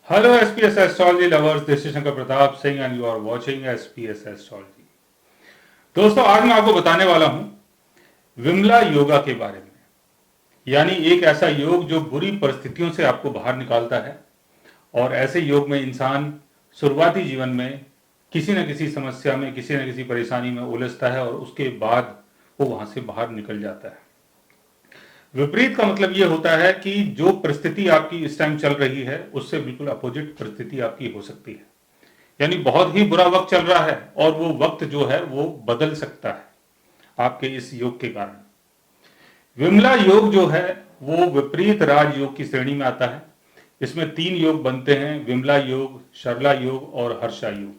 Hello SPS Astrology lovers, this is Shankar Pratap Singh and you are watching SPS Astrology। दोस्तों, आज मैं आपको बताने वाला हूं विमला योगा के बारे में, यानी एक ऐसा योग जो बुरी परिस्थितियों से आपको बाहर निकालता है। और ऐसे योग में इंसान शुरुआती जीवन में किसी न किसी समस्या में, किसी न किसी परेशानी में उलझता है और उसके बाद वो वहां से बाहर निकल जाता है। विपरीत का मतलब यह होता है कि जो परिस्थिति आपकी इस टाइम चल रही है उससे बिल्कुल अपोजिट परिस्थिति आपकी हो सकती है। यानी बहुत ही बुरा वक्त चल रहा है और वो वक्त जो है वो बदल सकता है आपके इस योग के कारण। विमला योग जो है वो विपरीत राजयोग की श्रेणी में आता है। इसमें 3 योग बनते हैं, विमला योग, सरला योग और हर्षा योग।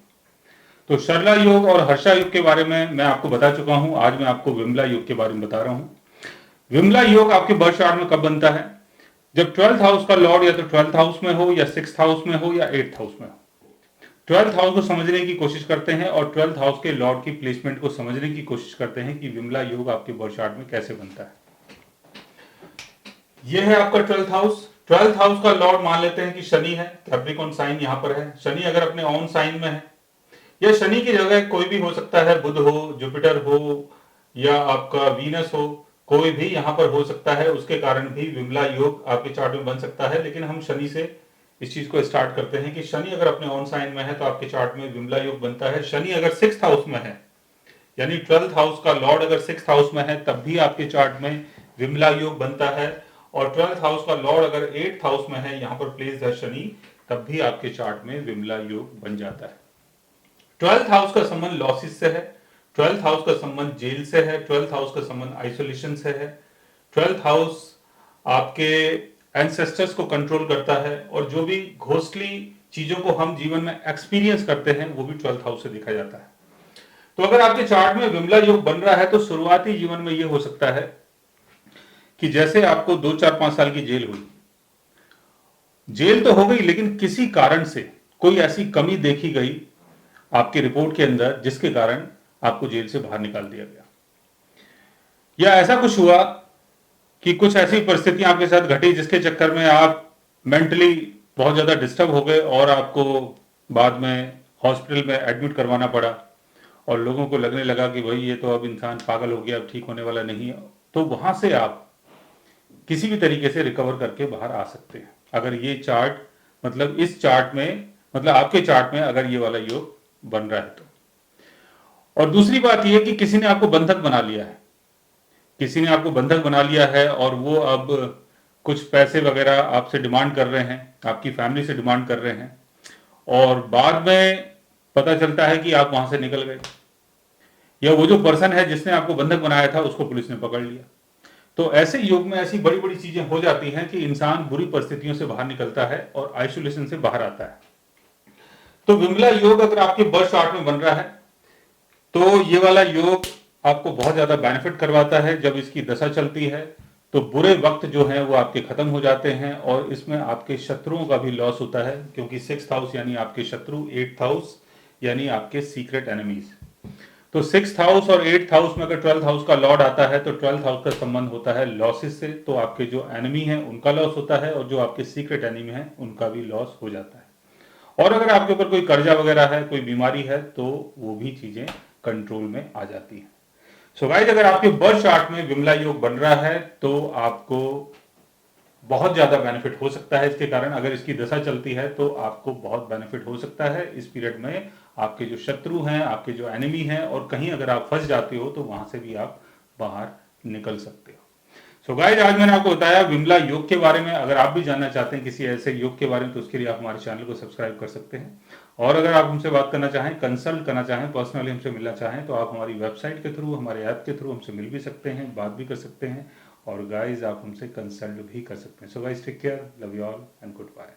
तो सरला योग और हर्षा योग के बारे में मैं आपको बता चुका हूं। आज मैं आपको विमला योग के बारे में बता रहा हूं। विमला योग आपके बर्थ चार्ट में कब बनता है? जब 12th हाउस का लॉर्ड या तो 12th हाउस में हो या 6th हाउस में हो या 8th हाउस में हो। 12th हाउस को समझने की कोशिश करते हैं और 12th हाउस के लॉर्ड की प्लेसमेंट को समझने की कोशिश करते हैं कि विमला योग आपके बर्थ चार्ट में कैसे बनता है। यह है आपका 12th हाउस। 12th हाउस का लॉर्ड मान लेते हैं कि शनि है। कैप्रिकॉर्न साइन यहां पर है। शनि अगर अपने ऑन साइन में है या शनि की जगह कोई भी हो सकता है, बुध हो, जुपिटर हो या आपका वीनस हो, कोई भी यहां पर हो सकता है। उसके कारण भी विमला योग आपके चार्ट में बन सकता है। लेकिन हम शनि से इस चीज को स्टार्ट करते हैं कि शनि अगर अपने ऑन साइन में है तो आपके चार्ट में विमला योग बनता है। शनि अगर 6th हाउस में है, यानी 12th हाउस का लॉर्ड अगर 6th हाउस में है, तब भी आपके चार्ट में विमला योग बनता है। और 12th हाउस का लॉर्ड अगर 8th हाउस में है, यहां पर प्लेस है शनि, तब भी आपके चार्ट में विमला योग बन जाता है। 12th हाउस का संबंध लॉसेस से है। 12th हाउस का संबंध जेल से है। 12th हाउस का संबंध आइसोलेशन से है। 12th हाउस आपके एंसेस्टर्स को कंट्रोल करता है और जो भी घोस्टली चीजों को हम जीवन में एक्सपीरियंस करते हैं वो भी 12th हाउस से देखा जाता है। तो अगर आपके चार्ट में विमला योग बन रहा है तो शुरुआती जीवन में यह हो सकता है कि जैसे आपको 2, 4, 5 साल की जेल हुई। जेल तो हो गई, लेकिन किसी कारण से कोई ऐसी कमी देखी गई आपकी रिपोर्ट के अंदर जिसके कारण आपको जेल से बाहर निकाल दिया गया। या ऐसा कुछ हुआ कि कुछ ऐसी परिस्थितियां आपके साथ घटी जिसके चक्कर में आप मेंटली बहुत ज्यादा डिस्टर्ब हो गए और आपको बाद में हॉस्पिटल में एडमिट करवाना पड़ा और लोगों को लगने लगा कि भाई ये तो अब इंसान पागल हो गया, अब ठीक होने वाला नहीं है। तो वहां से आप किसी भी तरीके से रिकवर करके बाहर आ सकते हैं अगर ये चार्ट, मतलब इस चार्ट में, मतलब आपके चार्ट में अगर ये वाला योग बन रहा है तो। और दूसरी बात यह कि किसी ने आपको बंधक बना लिया है। किसी ने आपको बंधक बना लिया है और वो अब कुछ पैसे वगैरह आपसे डिमांड कर रहे हैं, आपकी फैमिली से डिमांड कर रहे हैं और बाद में पता चलता है कि आप वहां से निकल गए, या वो जो पर्सन है जिसने आपको बंधक बनाया था उसको पुलिस ने पकड़ लिया। तो ऐसे योग में ऐसी बड़ी बड़ी चीजें हो जाती हैं कि इंसान बुरी परिस्थितियों से बाहर निकलता है और आइसोलेशन से बाहर आता है। तो विमला योग अगर आपके बर्थ चार्ट में बन रहा है तो ये वाला योग आपको बहुत ज्यादा बेनिफिट करवाता है। जब इसकी दशा चलती है तो बुरे वक्त जो है वो आपके खत्म हो जाते हैं और इसमें आपके शत्रुओं का भी लॉस होता है, क्योंकि 6th हाउस यानी आपके शत्रु, 8th हाउस यानी आपके सीक्रेट एनिमीज। तो 6th हाउस और 8th हाउस में अगर 12th हाउस का लॉर्ड आता है तो 12th हाउस का संबंध होता है लॉसेस से। तो आपके जो एनिमी है उनका लॉस होता है और जो आपके सीक्रेट एनिमी है उनका भी लॉस हो जाता है। और अगर आपके ऊपर कोई कर्जा वगैरह है, कोई बीमारी है, तो वो भी चीजें कंट्रोल में आ जाती हैं। सो गाइस, अगर आपके बर्थ चार्ट में विमला योग बन रहा है तो आपको बहुत ज्यादा बेनिफिट हो सकता है इसके कारण। अगर इसकी दशा चलती है तो आपको बहुत बेनिफिट हो सकता है इस पीरियड में। आपके जो शत्रु हैं, आपके जो एनिमी हैं, और कहीं अगर आप फंस जाते हो तो वहां से भी आप बाहर निकल सकते हो। सो गाइस, आज मैंने आपको बताया विमला योग के बारे में। अगर आप भी जानना चाहते हैं किसी ऐसे योग के बारे में तो उसके लिए आप हमारे चैनल को सब्सक्राइब कर सकते हैं। और अगर आप हमसे बात करना चाहें, कंसल्ट करना चाहें, पर्सनली हमसे मिलना चाहें तो आप हमारी वेबसाइट के थ्रू, हमारे ऐप के थ्रू हमसे मिल भी सकते हैं, बात भी कर सकते हैं। और गाइज आप हमसे कंसल्ट भी कर सकते हैं। So guys, take care, love you all and good bye.